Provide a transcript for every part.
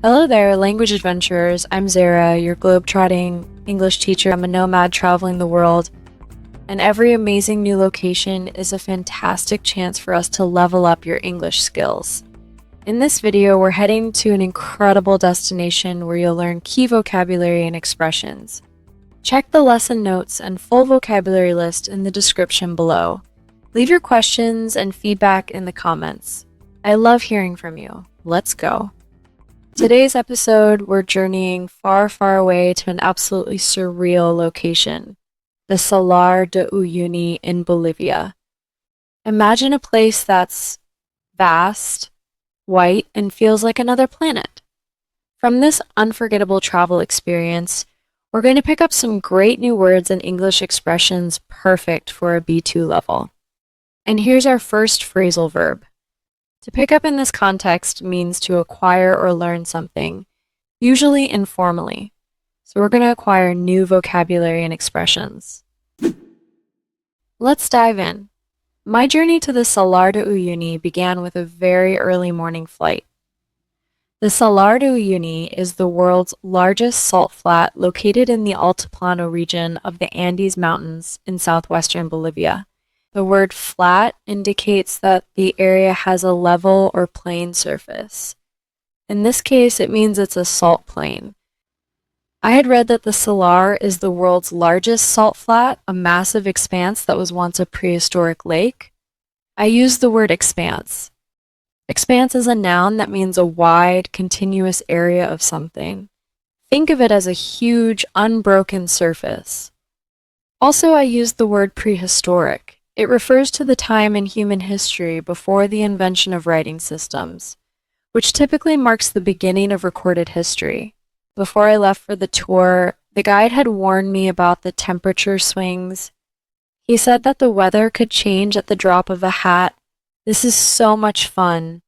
Hello there, language adventurers. I'm Zara, your globe-trotting English teacher. I'm a nomad traveling the world, and every amazing new location is a fantastic chance for us to level up your English skills. In this video, we're heading to an incredible destination where you'll learn key vocabulary and expressions. Check the lesson notes and full vocabulary list in the description below. Leave your questions and feedback in the comments. I love hearing from you. Let's go. Today's episode, we're journeying far, far away to an absolutely surreal location, the Salar de Uyuni in Bolivia. Imagine a place that's vast, white, and feels like another planet. From this unforgettable travel experience, we're going to pick up some great new words and English expressions perfect for a B2 level. And here's our first phrasal verb. To pick up in this context means to acquire or learn something, usually informally. So we're going to acquire new vocabulary and expressions. Let's dive in. My journey to the Salar de Uyuni began with a very early morning flight. The Salar de Uyuni is the world's largest salt flat located in the Altiplano region of the Andes Mountains in southwestern Bolivia. The word flat indicates that the area has a level or plain surface. In this case, it means it's a salt plain. I had read that the Salar is the world's largest salt flat, a massive expanse that was once a prehistoric lake. I used the word expanse. Expanse is a noun that means a wide, continuous area of something. Think of it as a huge, unbroken surface. Also, I used the word prehistoric. It refers to the time in human history before the invention of writing systems, which typically marks the beginning of recorded history. Before I left for the tour, the guide had warned me about the temperature swings. He said that the weather could change at the drop of a hat. This is so much fun.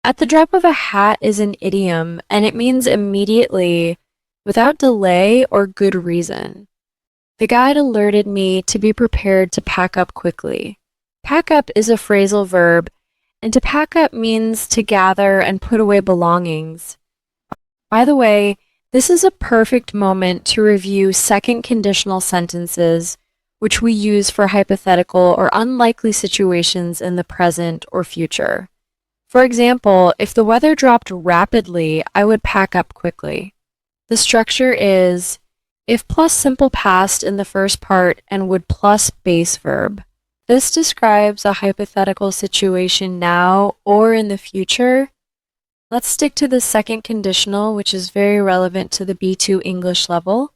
At the drop of a hat is an idiom, and it means immediately, without delay or good reason. The guide alerted me to be prepared to pack up quickly. Pack up is a phrasal verb, and to pack up means to gather and put away belongings. By the way, this is a perfect moment to review second conditional sentences, which we use for hypothetical or unlikely situations in the present or future. For example, if the weather dropped rapidly, I would pack up quickly. The structure is if plus simple past in the first part and would plus base verb. This describes a hypothetical situation now or in the future. Let's stick to the second conditional, which is very relevant to the B2 English level.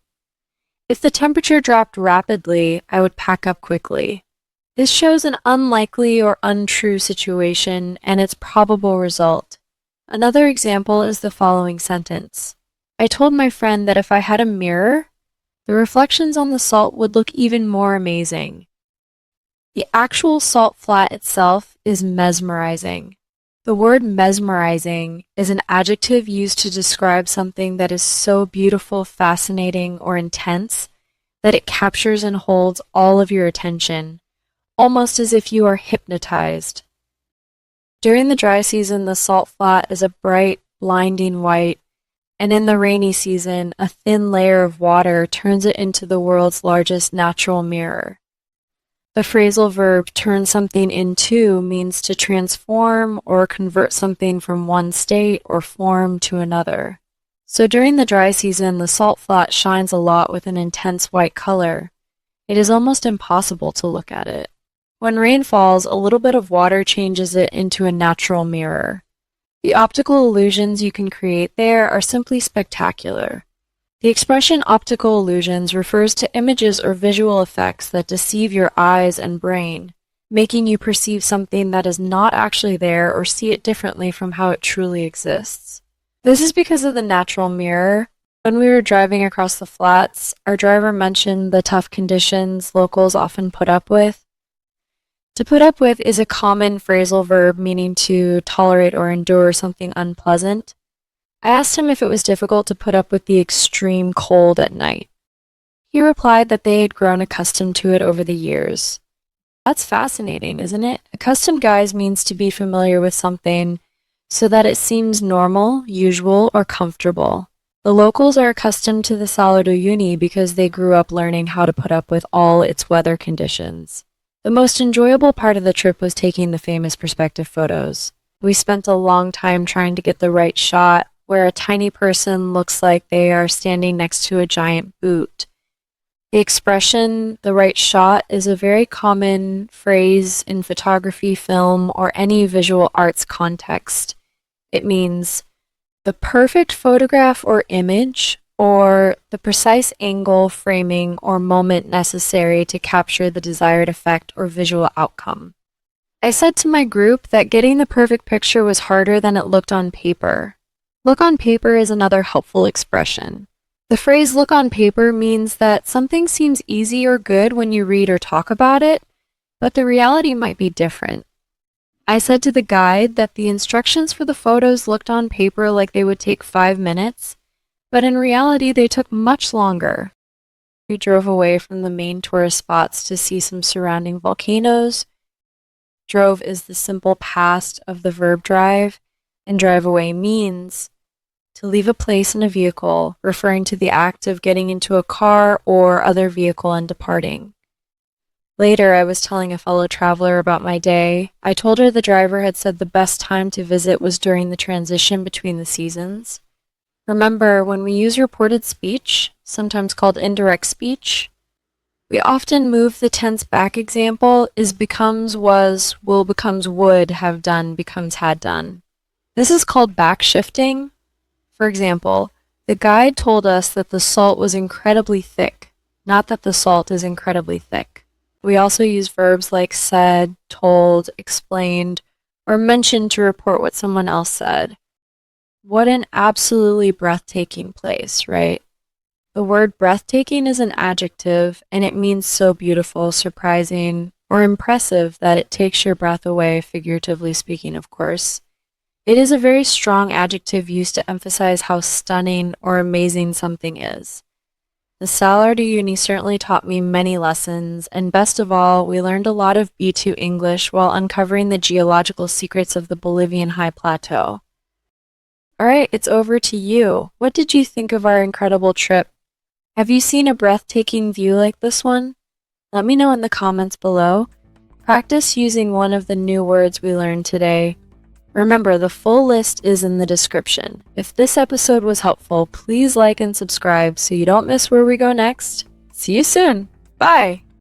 If the temperature dropped rapidly, I would pack up quickly. This shows an unlikely or untrue situation and its probable result. Another example is the following sentence. I told my friend that if I had a mirror, the reflections on the salt would look even more amazing. The actual salt flat itself is mesmerizing. The word mesmerizing is an adjective used to describe something that is so beautiful, fascinating, or intense that it captures and holds all of your attention, almost as if you are hypnotized. During the dry season, the salt flat is a bright, blinding white, and in the rainy season, a thin layer of water turns it into the world's largest natural mirror. The phrasal verb turn something into means to transform or convert something from one state or form to another. So during the dry season, the salt flat shines a lot with an intense white color. It is almost impossible to look at it. When rain falls, a little bit of water changes it into a natural mirror. The optical illusions you can create there are simply spectacular. The expression optical illusions refers to images or visual effects that deceive your eyes and brain, making you perceive something that is not actually there or see it differently from how it truly exists. This is because of the natural mirror. When we were driving across the flats, our driver mentioned the tough conditions locals often put up with. To put up with is a common phrasal verb meaning to tolerate or endure something unpleasant. I asked him if it was difficult to put up with the extreme cold at night. He replied that they had grown accustomed to it over the years. That's fascinating, isn't it? Accustomed guise means to be familiar with something, so that it seems normal, usual, or comfortable. The locals are accustomed to the Salar de Uyuni because they grew up learning how to put up with all its weather conditions. The most enjoyable part of the trip was taking the famous perspective photos. We spent a long time trying to get the right shot where a tiny person looks like they are standing next to a giant boot. The expression, the right shot, is a very common phrase in photography, film, or any visual arts context. It means the perfect photograph or image, or the precise angle, framing, or moment necessary to capture the desired effect or visual outcome. I said to my group that getting the perfect picture was harder than it looked on paper. Look on paper is another helpful expression. The phrase look on paper means that something seems easy or good when you read or talk about it, but the reality might be different. I said to the guide that the instructions for the photos looked on paper like they would take 5 minutes, but in reality they took much longer. We drove away from the main tourist spots to see some surrounding volcanoes. Drove is the simple past of the verb drive, and drive away means to leave a place in a vehicle, referring to the act of getting into a car or other vehicle and departing. Later, I was telling a fellow traveler about my day. I told her the driver had said the best time to visit was during the transition between the seasons. Remember, when we use reported speech, sometimes called indirect speech, we often move the tense back example is becomes was, will becomes would, have done becomes had done. This is called back shifting. For example, the guide told us that the salt was incredibly thick, not that the salt is incredibly thick. We also use verbs like said, told, explained, or mentioned to report what someone else said. What an absolutely breathtaking place, right? The word breathtaking is an adjective, and it means so beautiful, surprising, or impressive that it takes your breath away, figuratively speaking, of course. It is a very strong adjective used to emphasize how stunning or amazing something is. The Salar de Uyuni certainly taught me many lessons, and best of all, we learned a lot of B2 English while uncovering the geological secrets of the Bolivian High Plateau. Alright, it's over to you. What did you think of our incredible trip? Have you seen a breathtaking view like this one? Let me know in the comments below. Practice using one of the new words we learned today. Remember, the full list is in the description. If this episode was helpful, please like and subscribe so you don't miss where we go next. See you soon. Bye!